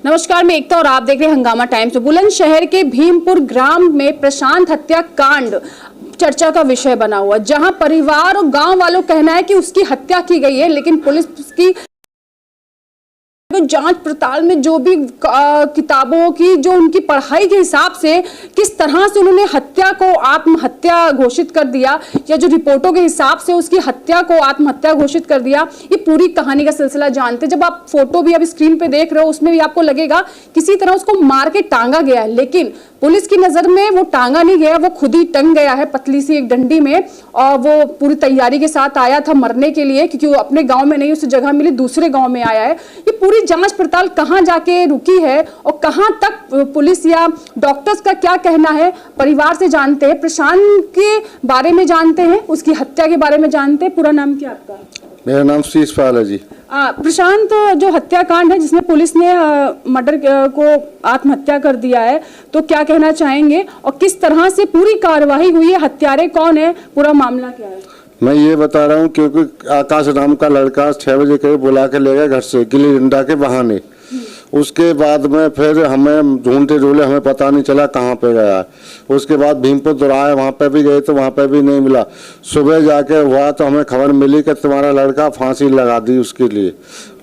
नमस्कार, मैं एकता और आप देख रहे हैं हंगामा टाइम्स। बुलंदशहर के भीमपुर ग्राम में प्रशांत हत्याकांड चर्चा का विषय बना हुआ, जहां परिवार और गांव वालों का कहना है कि उसकी हत्या की गई है, लेकिन पुलिस की जांच पड़ताल में जो भी किताबों की जो उनकी पढ़ाई के हिसाब से किस तरह से उन्होंने हत्या को आत्महत्या घोषित कर दिया, या जो रिपोर्टों के हिसाब से उसकी हत्या को आत्महत्या घोषित कर दिया, ये पूरी कहानी का सिलसिला जानते। जब आप फोटो भी अब स्क्रीन पे देख रहे हो, उसमें भी आपको लगेगा किसी तरह उसको मार के टांगा गया है, लेकिन पुलिस की नजर में वो टांगा नहीं गया, वो खुद ही टंग गया है पतली सी एक डंडी में, और वो पूरी तैयारी के साथ आया था मरने के लिए, क्योंकि वो अपने गांव में नहीं उसे जगह मिली, दूसरे गांव में आया है। ये पूरी जांच पड़ताल कहां जाके रुकी है और कहां तक पुलिस या डॉक्टर्स का क्या कहना है, परिवार से जानते हैं, प्रशांत के बारे में जानते हैं, उसकी हत्या के बारे में जानते हैं। पूरा नाम क्या आपका? मेरा नाम शीशपाल है जी। प्रशांत, जो हत्याकांड है जिसमें पुलिस ने मर्डर को आत्महत्या कर दिया है, तो क्या कहना चाहेंगे और किस तरह से पूरी कार्रवाई हुई है, हत्यारे कौन है, पूरा मामला क्या है? मैं ये बता रहा हूँ क्योंकि आकाश नाम का लड़का 6 बजे करीब बुला के ले गया घर से गिल्ली डंडा के बहाने। उसके बाद में फिर हमें ढूंढते ढूंढे, हमें पता नहीं चला कहाँ पे गया। उसके बाद भीमपुर दोराहे वहाँ पे भी गए तो वहाँ पे भी नहीं मिला। सुबह जाके हुआ तो हमें खबर मिली कि तुम्हारा लड़का फांसी लगा दी उसके लिए।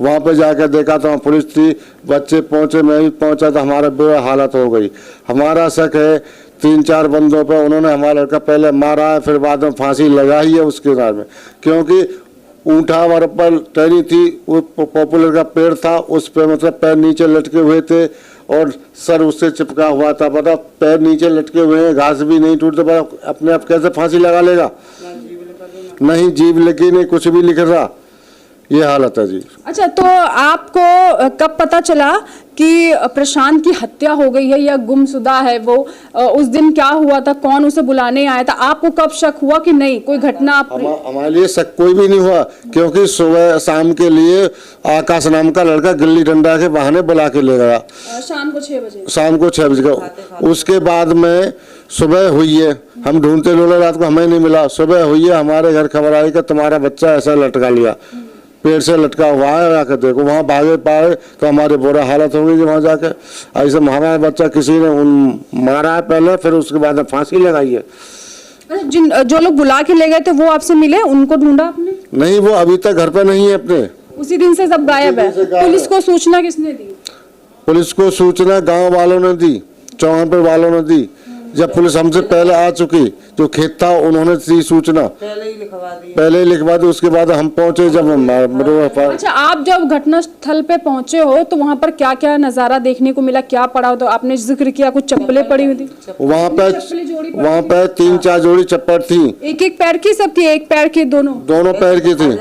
वहाँ पे जाके देखा तो वहाँ पुलिस थी, बच्चे पहुँचे, मैं भी पहुँचा तो हमारा बुरा हालत हो गई। हमारा शक है 3-4 बंदों पे उन्होंने हमारा लड़का पहले मारा है, फिर बाद में फांसी लगाई है उसके बाद में, क्योंकि ऊँटा वर पर टहनी थी, वो पॉपुलर का पेड़ था, उस पे मतलब पैर नीचे लटके हुए थे और सर उससे चिपका हुआ था। पता पैर नीचे लटके हुए हैं, घास भी नहीं टूटते, पता अपने आप कैसे फांसी लगा लेगा? नहीं जीभ लगी, नहीं कुछ भी लिख रहा, ये हालत है जी। अच्छा, तो आपको कब पता चला कि प्रशांत की हत्या हो गई है या गुमशुदा है वो? उस दिन क्या हुआ था, कौन उसे बुलाने आया था? आपको कब शक हुआ कि नहीं कोई घटना? हमारे लिए शक कोई भी नहीं हुआ, क्योंकि सुबह शाम के लिए आकाश नाम का लड़का गिल्ली डंडा के बहाने बुला के ले गया शाम को 6 बजे। शाम को 6 बजे। उसके बाद में सुबह हुई है, हम ढूंढते ढूंढते रात को हमें नहीं मिला। सुबह हुई है, हमारे घर खबर आई कि तुम्हारा बच्चा ऐसा लटका लिया, पेड़ से लटका हुआ है, आकर देखो। वहाँ भागे पाए तो हमारे बुरा हालत हो गई। वहाँ जाकर ऐसे हमारा बच्चा किसी ने मारा है पहले, फिर उसके बाद फांसी लगाई है। जो लोग बुला के ले गए थे वो आपसे मिले, उनको ढूंढा आपने? नहीं, वो अभी तक घर पे नहीं है अपने, उसी दिन से सब गायब है। पुलिस को सूचना किसने दी? पुलिस को सूचना गाँव वालों ने दी, चौहान पर वालों ने दी। जब पुलिस हमसे पहले आ चुकी, जो खेत था उन्होंने दी सूचना, पहले ही लिखवा दी। उसके बाद हम पहुंचे जब हम। अच्छा, आप जब घटना स्थल पे पहुंचे हो तो वहाँ पर क्या क्या नजारा देखने को मिला, क्या पड़ा? तो आपने जिक्र किया कुछ चप्पलें पड़ी हुई थी वहाँ पे 3-4 जोड़ी चप्पल थी। एक पैर की? सबकी एक पैर की? दोनों पैर की थी,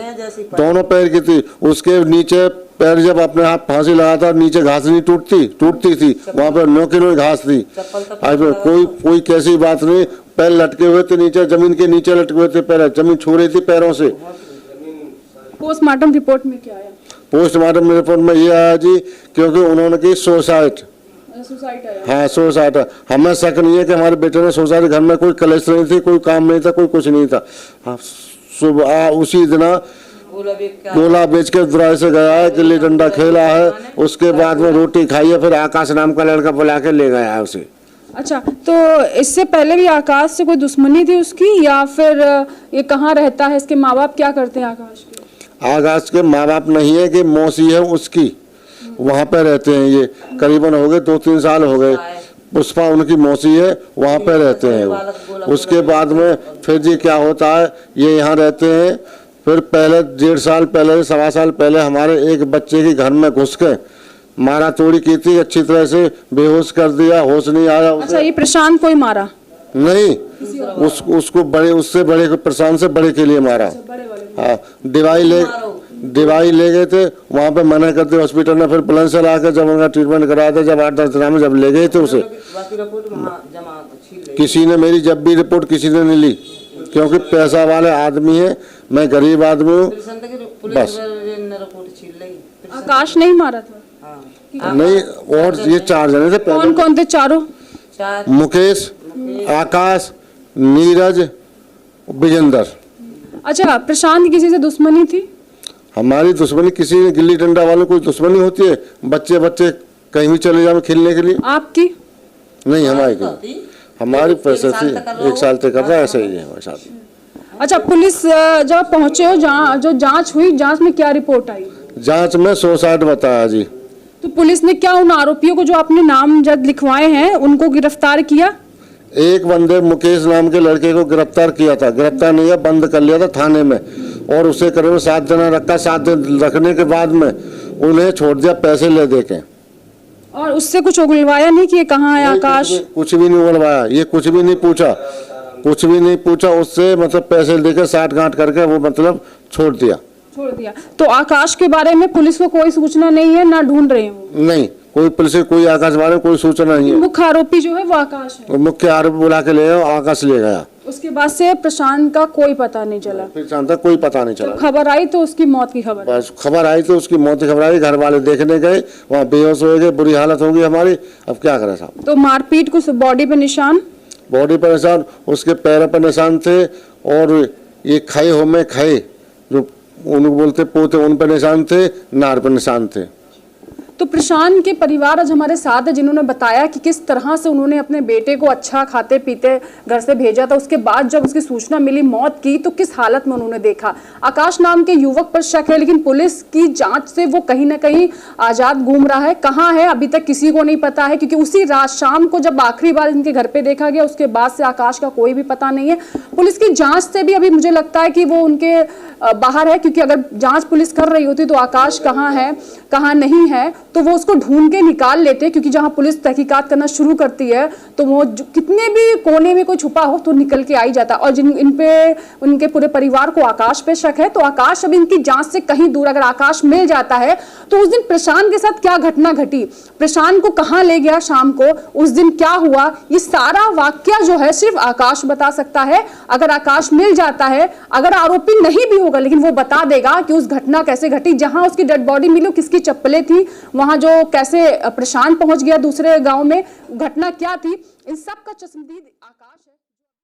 दोनों पैर की थी। उसके नीचे पैर जब अपने हाथ फांसी लगा था, नीचे घास नहीं टूटती थी, वहाँ पे 9 किलो घास थी। कोई कैसी बात नहीं, पैर लटके हुए थे नीचे, जमीन के नीचे लटके हुए थे, पैर जमीन छू रही थी पैरों से। पोस्टमार्टम रिपोर्ट में क्या आया? पोस्टमार्टम रिपोर्ट में ये आया जी, क्योंकि उन्होंने की सुसाइड। हाँ, सुसाइड। हमें शक नहीं है कि हमारे बेटे ने सुसाइड, घर में कोई कलेश नहीं थी, कोई काम नहीं था, कोई कुछ नहीं था। सुबह उसी दिन गोला बेच के दुराई से गया है, गिल्ली डंडा खेला है, उसके बाद में रोटी खाई है, फिर आकाश नाम का लड़का बुला के ले गया है उसे। अच्छा, तो इससे पहले भी आकाश से कोई दुश्मनी थी उसकी, या फिर ये कहाँ रहता है, इसके माँ बाप क्या करते हैं आकाश के? आकाश के माँ बाप नहीं है, कि मौसी है उसकी, वहाँ पे रहते हैं। ये करीबन हो गए 2-3 साल हो गए। पुष्पा उनकी मौसी है, वहाँ पे रहते हैं वो। उसके बाद में फिर जी क्या होता है, ये यहाँ रहते हैं। फिर पहले 1.5 साल पहले, 1.25 साल पहले हमारे एक बच्चे के घर में घुस के मारा तोड़ी की थी, अच्छी तरह से बेहोश कर दिया, होश नहीं आया उसे। अच्छा, ये प्रशांत को ही मारा? नहीं, उसको बड़े, उससे बड़े, प्रशांत से बड़े के लिए मारा। हाँ, दवाई ले गए थे, वहाँ पे मना करते हॉस्पिटल ने, फिर बुलंदशहर आकर जब उनका ट्रीटमेंट कराया था, जब 8-10 दिन में जब ले गए थे उसे, किसी ने मेरी जब भी रिपोर्ट किसी ने नहीं ली, क्योंकि पैसा वाले आदमी है, मैं गरीब आदमी हूँ। बस आकाश नहीं मारा था? नहीं, और ये 4 जने थे। कौन कौन थे चारों? मुकेश, आकाश, नीरज, विजेंदर। अच्छा, प्रशांत की किसी से दुश्मनी थी? हमारी दुश्मनी किसी ने, गिल्ली डंडा वालों कोई दुश्मनी होती है? बच्चे कहीं भी चले जाओ खेलने के लिए। आपकी? नहीं हमारी हमारी पैसे से 1 साल तक कर रहा है, ऐसा ही है हमारे साथ। अच्छा, पुलिस जब पहुंचे हो, जो जांच हुई, जांच में क्या रिपोर्ट आई? जांच में 160 बताया जी। तो पुलिस ने क्या उन आरोपियों को जो आपने नामजद लिखवाए हैं उनको गिरफ्तार किया? एक बंदे मुकेश नाम के लड़के को गिरफ्तार किया था, गिरफ्तार नहीं है, बंद कर लिया था थाने में, और उसे करीब 7 दिन रखा। 7 दिन रखने के बाद में उन्हें छोड़ दिया पैसे ले दे के। और उससे कुछ उगलवाया नहीं कि ये कहाँ है आकाश? कुछ भी नहीं उगलवाया, ये कुछ भी नहीं पूछा, कुछ भी नहीं पूछा उससे, मतलब पैसे लेकर 60 गांठ करके वो मतलब छोड़ दिया। तो आकाश के बारे में पुलिस को कोई सूचना नहीं है, ना ढूंढ रहे हो? नहीं, कोई पुलिस से कोई आकाश के बारे में कोई सूचना नहीं है। मुख्य आरोपी जो है वो आकाश है। मुख्य आरोपी बुला के ले गया, आकाश ले गया। उसके बाद से प्रशांत का कोई पता नहीं चला? प्रशांत का कोई पता नहीं चला। खबर आई तो उसकी मौत की खबर? बस खबर आई तो उसकी मौत की खबर आई, घर वाले देखने गए, वहाँ बेहोश हो गए, बुरी हालत हो गई हमारी। अब क्या करें साहब? तो मारपीट, कुछ बॉडी पे निशान? बॉडी पर निशान, उसके पैरों पर निशान थे, और ये खाए हो में खाए जो उनको बोलते पोते, उन पर निशान थे, नार पर निशान थे। तो प्रशांत के परिवार आज हमारे साथ है, जिन्होंने बताया कि किस तरह से उन्होंने अपने बेटे को अच्छा खाते पीते घर से भेजा था। उसके बाद जब उसकी सूचना मिली मौत की तो किस हालत में उन्होंने देखा। आकाश नाम के युवक पर शक है, लेकिन पुलिस की जांच से वो कहीं ना कहीं आजाद घूम रहा है। कहाँ है अभी तक किसी को नहीं पता है, क्योंकि उसी रात शाम को जब आखिरी बार इनके घर पे देखा गया, उसके बाद से आकाश का कोई भी पता नहीं है। पुलिस की जाँच से भी अभी मुझे लगता है कि वो उनके बाहर है, क्योंकि अगर जाँच पुलिस कर रही होती तो आकाश कहाँ है कहाँ नहीं है तो वो उसको ढूंढ के निकाल लेते, क्योंकि जहां पुलिस तहकीकात करना शुरू करती है तो वो कितने भी कोने में कोई छुपा हो तो निकल के आ ही जाता। और जिन इन पे उनके पूरे परिवार को आकाश पे शक है, तो आकाश अब इनकी जांच से कहीं दूर, अगर आकाश मिल जाता है तो उस दिन प्रशांत के साथ क्या घटना घटी, प्रशांत को कहाँ ले गया शाम को, उस दिन क्या हुआ, ये सारा वाकया जो है सिर्फ आकाश बता सकता है। अगर आकाश मिल जाता है, अगर आरोपी नहीं भी होगा, लेकिन वो बता देगा कि उस घटना कैसे घटी, जहां उसकी डेड बॉडी मिली, किसकी चप्पलें थी, वहां जो कैसे प्रशांत पहुंच गया दूसरे गांव में, घटना क्या थी, इन सब का चश्मदीद आकाश है।